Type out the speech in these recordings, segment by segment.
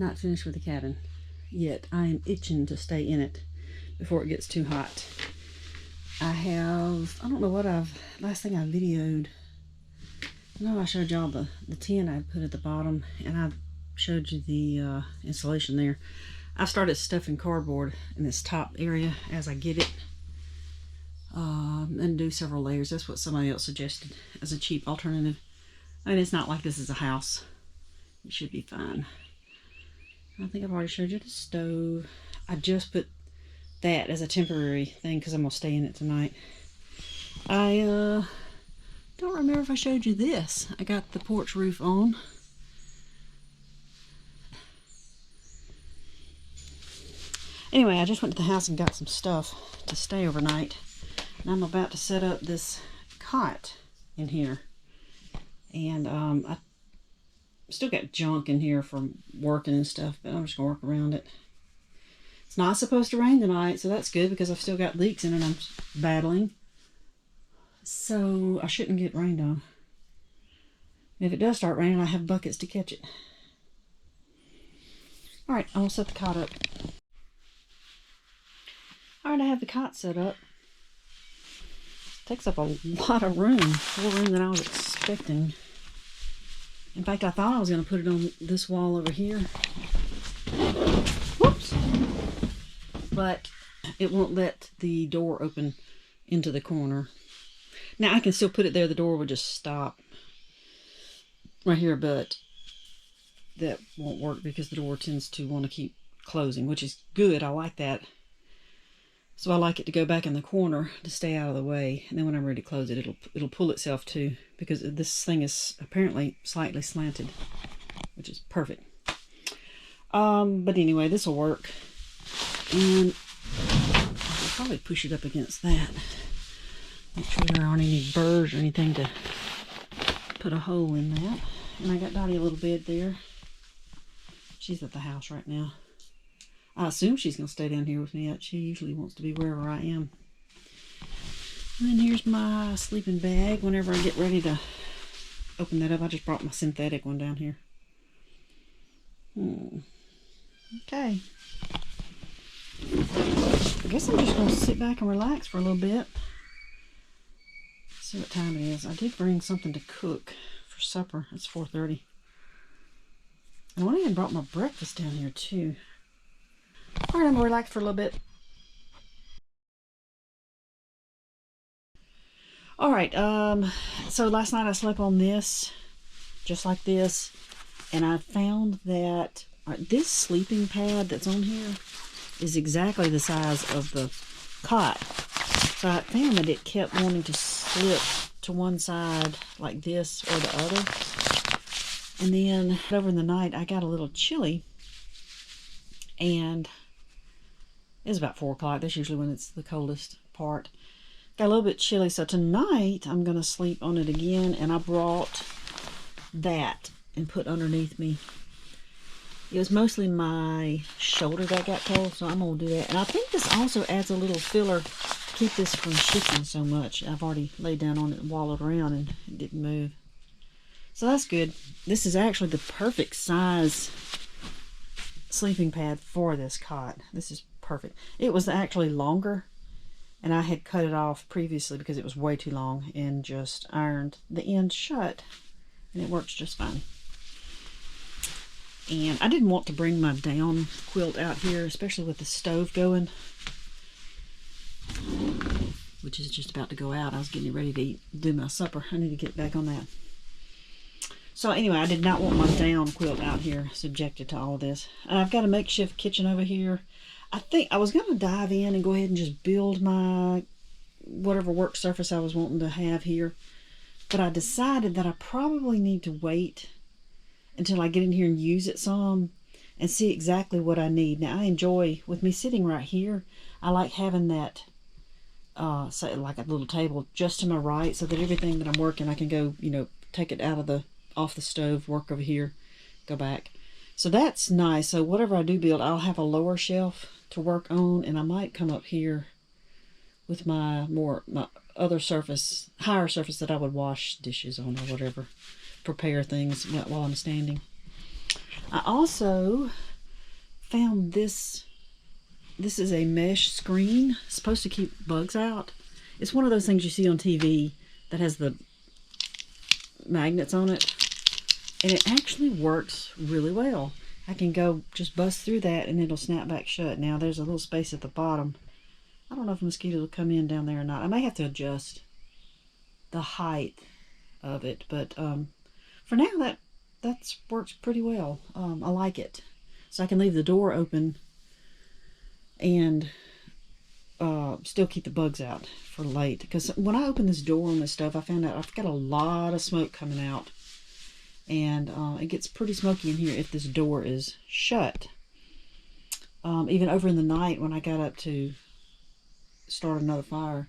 Not finished with the cabin yet. I am itching to stay in it before it gets too hot. I don't know what last thing I videoed. No, I showed y'all the tin I put at the bottom, and I showed you the insulation there. I've started stuffing cardboard in this top area as I get it, and do several layers. That's what somebody else suggested as a cheap alternative. I mean, it's not like this is a house. It should be fine. I think I've already showed you the stove. I just put that as a temporary thing because I'm going to stay in it tonight. I don't remember if I showed you this. I got the porch roof on. Anyway, I just went to the house and got some stuff to stay overnight. And I'm about to set up this cot in here. And I still got junk in here from working and stuff, but I'm just going to work around it. It's not supposed to rain tonight, so that's good because I've still got leaks in it I'm battling. So I shouldn't get rained on. If it does start raining, I have buckets to catch it. Alright, I'm going to set the cot up. Alright, I have the cot set up. It takes up a lot of room. More room than I was expecting. In fact, I thought I was going to put it on this wall over here. Whoops! But it won't let the door open into the corner. Now, I can still put it there. The door would just stop right here, but that won't work because the door tends to want to keep closing, which is good. I like that. So I like it to go back in the corner to stay out of the way. And then when I'm ready to close it, it'll pull itself too, because this thing is apparently slightly slanted, which is perfect. But anyway, this will work. And I'll probably push it up against that. Make sure there aren't any burrs or anything to put a hole in that. And I got Dottie a little bed there. She's at the house right now. I assume she's going to stay down here with me. She usually wants to be wherever I am. And then here's my sleeping bag. Whenever I get ready to open that up, I just brought my synthetic one down here. Okay. I guess I'm just going to sit back and relax for a little bit. See what time it is. I did bring something to cook for supper. It's 4:30. And I went ahead and brought my breakfast down here too. Alright, I'm going to relax for a little bit. Alright, so last night I slept on this, just like this, and I found that this sleeping pad that's on here is exactly the size of the cot. So I found that it kept wanting to slip to one side like this or the other. And then over in the night I got a little chilly, and it was about 4 o'clock. That's usually when it's the coldest part. Got a little bit chilly, so tonight I'm going to sleep on it again, and I brought that and put underneath me. It was mostly my shoulder that got cold, so I'm going to do that. And I think this also adds a little filler to keep this from shifting so much. I've already laid down on it and wallowed around, and it didn't move. So that's good. This is actually the perfect size sleeping pad for this cot. This is perfect. It was actually longer, and I had cut it off previously because it was way too long, and just ironed the end shut, and it works just fine. And I didn't want to bring my down quilt out here, especially with the stove going, which is just about to go out. I was getting ready to do my supper. I need to get back on that. So anyway, I did not want my down quilt out here subjected to all of this. I've got a makeshift kitchen over here. I think I was going to dive in and go ahead and just build my whatever work surface I was wanting to have here. But I decided that I probably need to wait until I get in here and use it some and see exactly what I need. Now I enjoy, with me sitting right here, I like having that, say like a little table just to my right, so that everything that I'm working, I can go, you know, take it off the stove, work over here, go back. So that's nice. So whatever I do build, I'll have a lower shelf to work on, and I might come up here with my other surface, higher surface that I would wash dishes on or whatever, prepare things while I'm standing. I also found this. This is a mesh screen. It's supposed to keep bugs out. It's one of those things you see on TV that has the magnets on it. And it actually works really well. I can go just bust through that and it'll snap back shut. Now there's a little space at the bottom. I don't know if mosquitoes will come in down there or not. I may have to adjust the height of it, but for now that works pretty well. I like it. So I can leave the door open and still keep the bugs out for late. Because when I open this door on this stuff, I found out I've got a lot of smoke coming out. And it gets pretty smoky in here if this door is shut. Even over in the night when I got up to start another fire,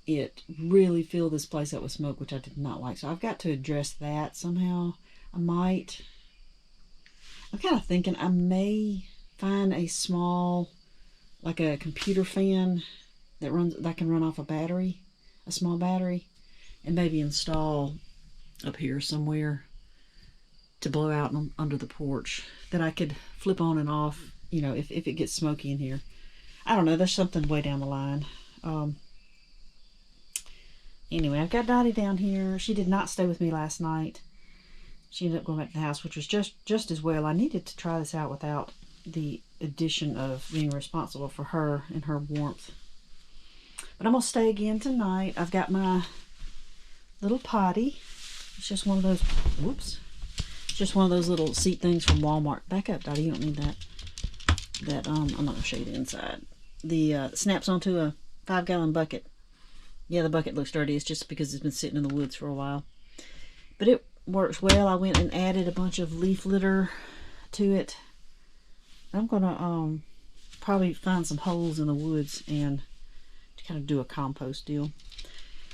it really filled this place up with smoke, which I did not like. So I've got to address that somehow. I'm kind of thinking I may find a small, like a computer fan that can run off a battery, a small battery, and maybe install up here somewhere to blow out under the porch that I could flip on and off, you know, if it gets smoky in here. I don't know, there's something way down the line. Anyway, I've got Dottie down here. She did not stay with me last night. She ended up going back to the house, which was just as well. I needed to try this out without the addition of being responsible for her and her warmth. But I'm going to stay again tonight. I've got my little potty. It's just one of those, whoops. It's just one of those little seat things from Walmart. Back up, Dottie, you don't need that. I'm not going to show you the inside. The snaps onto a 5-gallon bucket. Yeah, the bucket looks dirty. It's just because it's been sitting in the woods for a while. But it works well. I went and added a bunch of leaf litter to it. I'm going to probably find some holes in the woods and to kind of do a compost deal.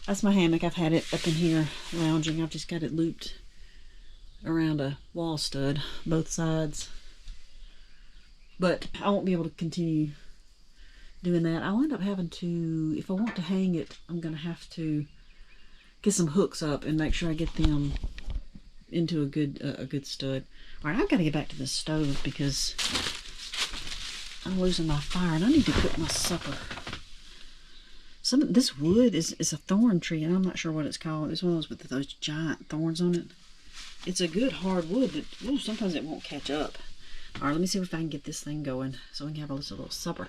That's my hammock. I've had it up in here lounging. I've just got it looped around a wall stud, both sides. But I won't be able to continue doing that. I'll end up having to, if I want to hang it, I'm going to have to get some hooks up and make sure I get them into a good stud. All right, I've got to get back to this stove because I'm losing my fire and I need to cook my supper. This wood is a thorn tree, and I'm not sure what it's called. It's one of those with those giant thorns on it. It's a good hard wood, but ooh, sometimes it won't catch up. All right, let me see if I can get this thing going so we can have a little supper.